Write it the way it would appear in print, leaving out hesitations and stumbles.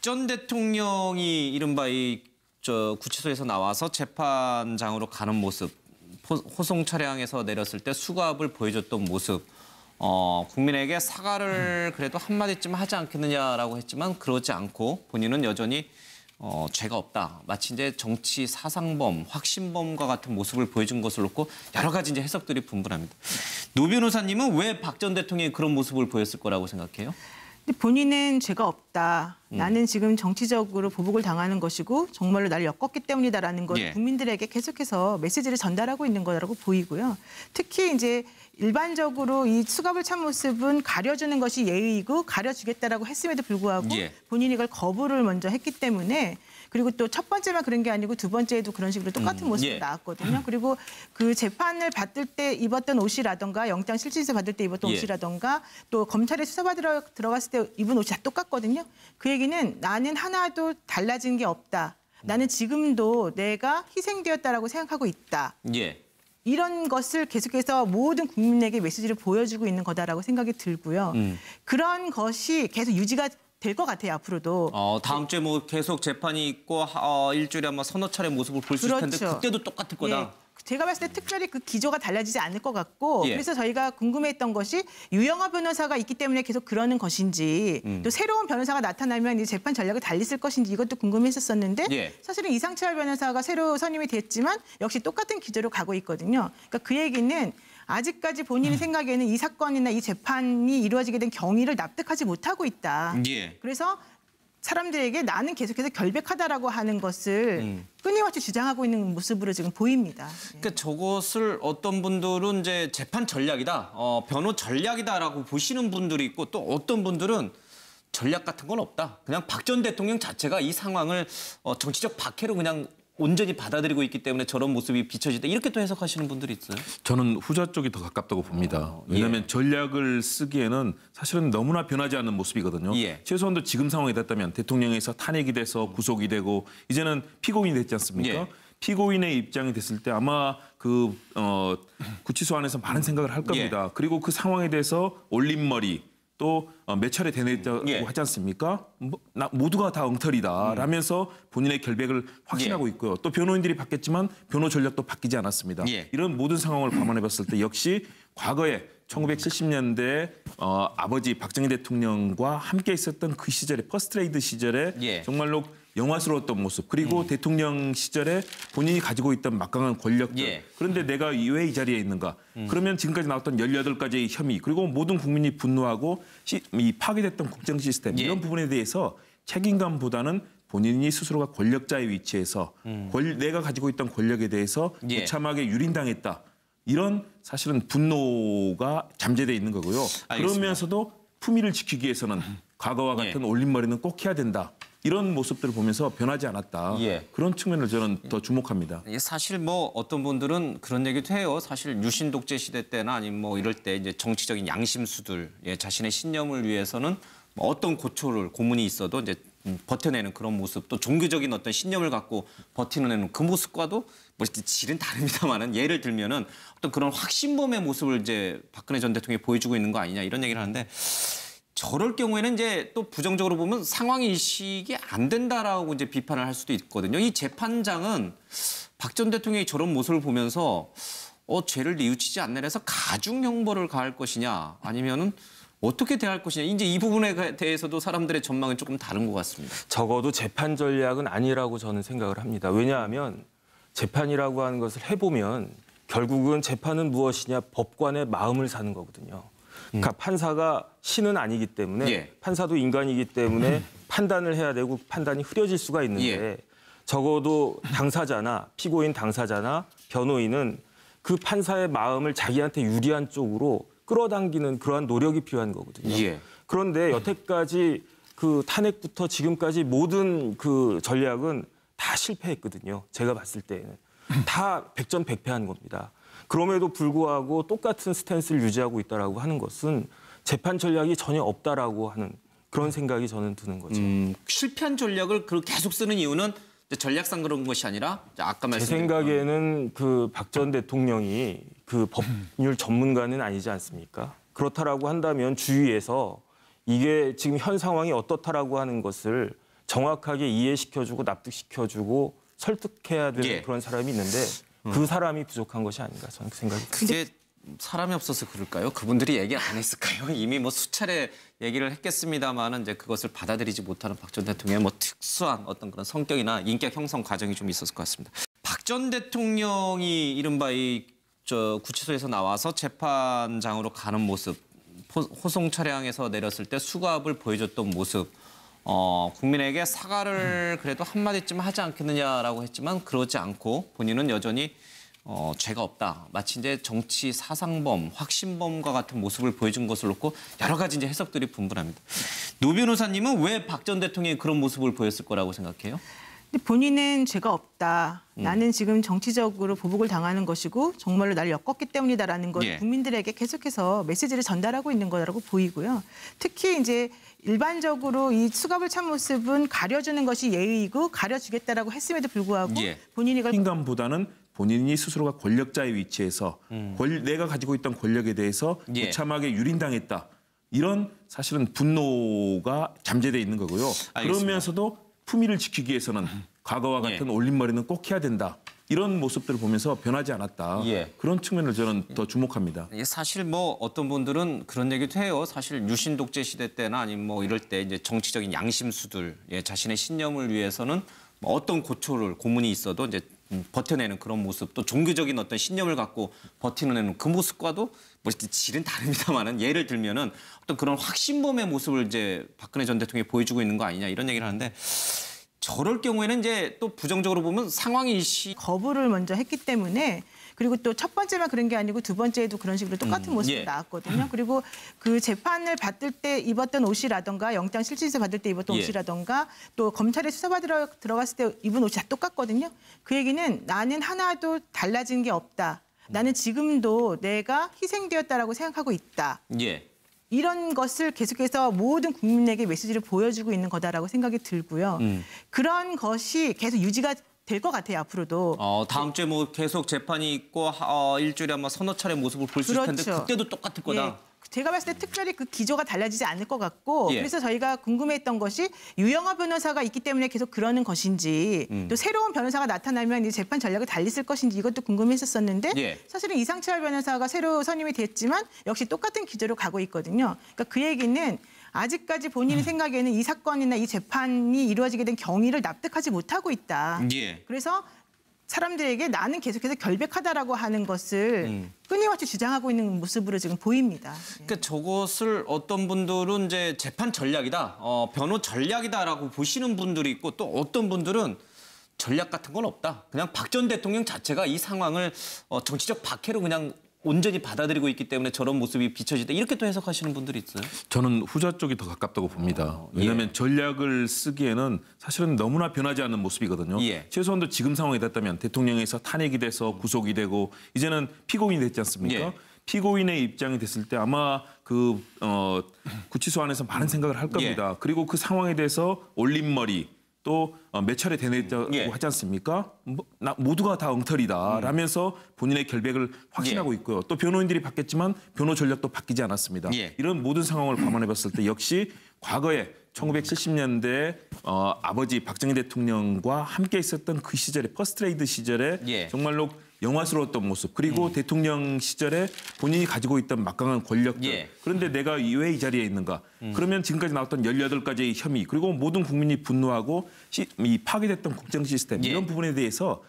전 대통령이 이른바 구치소에서 나와서 재판장으로 가는 모습, 호송 차량에서 내렸을 때 수갑을 보여줬던 모습, 국민에게 사과를 그래도 한마디쯤 하지 않겠느냐라고 했지만 그러지 않고 본인은 여전히 죄가 없다. 마치 이제 정치 사상범, 확신범과 같은 모습을 보여준 것을 놓고 여러 가지 이제 해석들이 분분합니다. 노 변호사님은 왜 박 전 대통령이 그런 모습을 보였을 거라고 생각해요? 근데 본인은 죄가 없다. 나는 지금 정치적으로 보복을 당하는 것이고 정말로 나를 엮었기 때문이다라는 걸 국민들에게 계속해서 메시지를 전달하고 있는 거라고 보이고요. 특히 이제 일반적으로 이 수갑을 찬 모습은 가려주는 것이 예의이고 가려주겠다라고 했음에도 불구하고 본인이 이걸 거부를 먼저 했기 때문에 그리고 또 첫 번째만 그런 게 아니고 두 번째에도 그런 식으로 똑같은 모습이 나왔거든요. 그리고 그 재판을 받을 때 입었던 옷이라던가 영장 실질세 받을 때 입었던 옷이라던가 또 검찰에 수사받으러 들어갔을 때 입은 옷이 다 똑같거든요. 그 얘기는 나는 하나도 달라진 게 없다. 나는 지금도 내가 희생되었다라고 생각하고 있다. 이런 것을 계속해서 모든 국민에게 메시지를 보여주고 있는 거다라고 생각이 들고요. 그런 것이 계속 유지가 될 것 같아요, 앞으로도. 다음 주에 뭐 계속 재판이 있고 일주일에 아마 서너 차례 모습을 볼 수 있을 텐데 그때도 똑같을 거다. 제가 봤을 때 특별히 그 기조가 달라지지 않을 것 같고 그래서 저희가 궁금했던 것이 유영하 변호사가 있기 때문에 계속 그러는 것인지 또 새로운 변호사가 나타나면 이 재판 전략을 달리 쓸 것인지 이것도 궁금했었는데 사실은 이상철 변호사가 새로 선임이 됐지만 역시 똑같은 기조로 가고 있거든요. 그러니까 그 얘기는 아직까지 본인 생각에는 이 사건이나 이 재판이 이루어지게 된 경위를 납득하지 못하고 있다. 그래서 사람들에게 나는 계속해서 결백하다라고 하는 것을 끊임없이 주장하고 있는 모습으로 지금 보입니다. 그러니까 저것을 어떤 분들은 이제 재판 전략이다, 변호 전략이다라고 보시는 분들이 있고 또 어떤 분들은 전략 같은 건 없다. 그냥 박 전 대통령 자체가 이 상황을 정치적 박해로 그냥 온전히 받아들이고 있기 때문에 저런 모습이 비춰지다. 이렇게 또 해석하시는 분들이 있어요. 저는 후자 쪽이 더 가깝다고 봅니다. 왜냐하면 전략을 쓰기에는 사실은 너무나 변하지 않는 모습이거든요. 최소한도 지금 상황이 됐다면 대통령에서 탄핵이 돼서 구속이 되고 이제는 피고인이 됐지 않습니까? 피고인의 입장이 됐을 때 아마 그 구치소 안에서 많은 생각을 할 겁니다. 그리고 그 상황에 대해서 올림머리 또 몇 차례 되냈다고 하지 않습니까? 모두가 다 엉터리다 라면서 본인의 결백을 확신하고 있고요. 또 변호인들이 바뀌었지만 변호 전략도 바뀌지 않았습니다. 이런 모든 상황을 감안해 봤을 때 역시 과거에 1970년대 아버지 박정희 대통령과 함께 있었던 그 시절에 퍼스트레이드 시절에 정말로 영화스러웠던 모습 그리고 대통령 시절에 본인이 가지고 있던 막강한 권력들 그런데 내가 왜 이 자리에 있는가 그러면 지금까지 나왔던 18가지의 혐의 그리고 모든 국민이 분노하고 이 파괴됐던 국정 시스템 이런 부분에 대해서 책임감보다는 본인이 스스로가 권력자의 위치에서 내가 가지고 있던 권력에 대해서 무참하게 유린당했다. 이런 사실은 분노가 잠재되어 있는 거고요. 그러면서도 품위를 지키기 위해서는 과거와 같은 올림머리는 꼭 해야 된다. 이런 모습들을 보면서 변하지 않았다. 그런 측면을 저는 더 주목합니다. 사실 뭐 어떤 분들은 그런 얘기도 해요. 사실 유신 독재 시대 때나 아니면 뭐 이럴 때 이제 정치적인 양심수들 자신의 신념을 위해서는 뭐 어떤 고문이 있어도 이제 버텨내는 그런 모습, 또 종교적인 어떤 신념을 갖고 버티는 그 모습과도 뭐 질은 다릅니다만은 예를 들면은 어떤 그런 확신범의 모습을 이제 박근혜 전 대통령이 보여주고 있는 거 아니냐 이런 얘기를 하는데. 저럴 경우에는 이제 또 부정적으로 보면 상황 인식이 안 된다라고 이제 비판을 할 수도 있거든요. 이 재판장은 박 전 대통령이 저런 모습을 보면서 죄를 뉘우치지 않는 해서 가중 형벌을 가할 것이냐 아니면은 어떻게 대할 것이냐 이제 이 부분에 대해서도 사람들의 전망은 조금 다른 것 같습니다. 적어도 재판 전략은 아니라고 저는 생각을 합니다. 왜냐하면 재판이라고 하는 것을 해보면 결국은 재판은 무엇이냐 법관의 마음을 사는 거거든요. 그러니까 판사가 신은 아니기 때문에 판사도 인간이기 때문에 판단을 해야 되고 판단이 흐려질 수가 있는데 적어도 당사자나 피고인 당사자나 변호인은 그 판사의 마음을 자기한테 유리한 쪽으로 끌어당기는 그러한 노력이 필요한 거거든요. 그런데 여태까지 그 탄핵부터 지금까지 모든 그 전략은 다 실패했거든요. 제가 봤을 때는 다 백전백패한 겁니다. 그럼에도 불구하고 똑같은 스탠스를 유지하고 있다라고 하는 것은 재판 전략이 전혀 없다라고 하는 그런 생각이 저는 드는 거죠. 실패한 전략을 계속 쓰는 이유는 전략상 그런 것이 아니라 아까 말씀드린 제 생각에는 그 박 전 대통령이 그 법률 전문가는 아니지 않습니까? 그렇다라고 한다면 주위에서 이게 지금 현 상황이 어떻다라고 하는 것을 정확하게 이해시켜주고 납득시켜주고 설득해야 되는 예. 그런 사람이 있는데 그 사람이 부족한 것이 아닌가 저는 생각이 듭니다. 그게 사람이 없어서 그럴까요? 그분들이 얘기 안 했을까요? 이미 뭐 수차례 얘기를 했겠습니다만은 이제 그것을 받아들이지 못하는 박 전 대통령의 뭐 특수한 어떤 그런 성격이나 인격 형성 과정이 좀 있었을 것 같습니다. 박 전 대통령이 이른바 구치소에서 나와서 재판장으로 가는 모습, 호송 차량에서 내렸을 때 수갑을 보여줬던 모습, 국민에게 사과를 그래도 한마디쯤 하지 않겠느냐라고 했지만 그러지 않고 본인은 여전히 죄가 없다. 마치 이제 정치 사상범, 확신범과 같은 모습을 보여준 것을 놓고 여러 가지 이제 해석들이 분분합니다. 노 변호사님은 왜 박 전 대통령이 그런 모습을 보였을 거라고 생각해요? 근데 본인은 죄가 없다. 나는 지금 정치적으로 보복을 당하는 것이고 정말로 나를 엮었기 때문이다라는 걸 예. 국민들에게 계속해서 메시지를 전달하고 있는 거라고 보이고요. 특히 이제 일반적으로 이 수갑을 찬 모습은 가려주는 것이 예의이고 가려주겠다라고 했음에도 불구하고 예. 본인이 이걸 책임감보다는 본인이 스스로가 권력자의 위치에서 내가 가지고 있던 권력에 대해서 예. 무참하게 유린당했다. 이런 사실은 분노가 잠재되어 있는 거고요. 그러면서도 품위를 지키기 위해서는 과거와 같은 올림머리는 꼭 해야 된다. 이런 모습들을 보면서 변하지 않았다. 예. 그런 측면을 저는 더 주목합니다. 사실 뭐 어떤 분들은 그런 얘기도 해요. 사실 유신 독재 시대 때나 아니면 뭐 이럴 때 이제 정치적인 양심수들, 자신의 신념을 위해서는 뭐 어떤 고초를 고문이 있어도 이제 버텨내는 그런 모습, 또 종교적인 어떤 신념을 갖고 버티는 그 모습과도 뭐 질은 다릅니다만은 예를 들면은 어떤 그런 확신범의 모습을 이제 박근혜 전 대통령이 보여주고 있는 거 아니냐 이런 얘기를 하는데 저럴 경우에는 이제 또 부정적으로 보면 상황이 거부를 먼저 했기 때문에 그리고 또 첫 번째만 그런 게 아니고 두 번째에도 그런 식으로 똑같은 모습이 예. 나왔거든요. 그리고 그 재판을 받을 때 입었던 옷이라던가 영장 실질서 받을 때 입었던 예. 옷이라던가 또 검찰에 수사받으러 들어갔을 때 입은 옷이 다 똑같거든요. 그 얘기는 나는 하나도 달라진 게 없다. 나는 지금도 내가 희생되었다라고 생각하고 있다. 예. 이런 것을 계속해서 모든 국민에게 메시지를 보여주고 있는 거다라고 생각이 들고요. 그런 것이 계속 유지가 될 것 같아요, 앞으로도. 다음 주에 뭐 계속 재판이 있고 일주일에 아마 서너 차례 모습을 볼 수 있을 텐데 그렇죠. 그때도 똑같을 거다. 예. 제가 봤을 때 특별히 그 기조가 달라지지 않을 것 같고 예. 그래서 저희가 궁금했던 것이 유영하 변호사가 있기 때문에 계속 그러는 것인지 또 새로운 변호사가 나타나면 이 재판 전략을 달리 쓸 것인지 이것도 궁금했었었는데 예. 사실은 이상철 변호사가 새로 선임이 됐지만 역시 똑같은 기조로 가고 있거든요. 그러니까 그 얘기는 아직까지 본인이 생각에는 이 사건이나 이 재판이 이루어지게 된 경위를 납득하지 못하고 있다. 예. 그래서 사람들에게 나는 계속해서 결백하다라고 하는 것을 끊임없이 주장하고 있는 모습으로 지금 보입니다. 그러니까 저것을 어떤 분들은 이제 재판 전략이다, 변호 전략이다라고 보시는 분들이 있고 또 어떤 분들은 전략 같은 건 없다. 그냥 박 전 대통령 자체가 이 상황을 정치적 박해로 그냥 온전히 받아들이고 있기 때문에 저런 모습이 비춰지다. 이렇게 또 해석하시는 분들이 있어요. 저는 후자 쪽이 더 가깝다고 봅니다. 왜냐하면 전략을 쓰기에는 사실은 너무나 변하지 않는 모습이거든요. 예. 최소한도 지금 상황이 됐다면 대통령에서 탄핵이 돼서 구속이 되고 이제는 피고인이 됐지 않습니까? 예. 피고인의 입장이 됐을 때 아마 그 구치소 안에서 많은 생각을 할 겁니다. 그리고 그 상황에 대해서 올림머리 또 몇 차례 되뇌었다고 하지 않습니까? 모두가 다 엉터리다 라면서 본인의 결백을 확신하고 있고요. 또 변호인들이 바뀌었지만 변호 전략도 바뀌지 않았습니다. 이런 모든 상황을 감안해 봤을 때 역시 과거에 1970년대 아버지 박정희 대통령과 함께 있었던 그 시절에 퍼스트레이드 시절에 정말로 영화스러웠던 모습 그리고 대통령 시절에 본인이 가지고 있던 막강한 권력들 그런데 내가 왜 이 자리에 있는가 그러면 지금까지 나왔던 18가지의 혐의 그리고 모든 국민이 분노하고 이 파괴됐던 국정 시스템 이런 부분에 대해서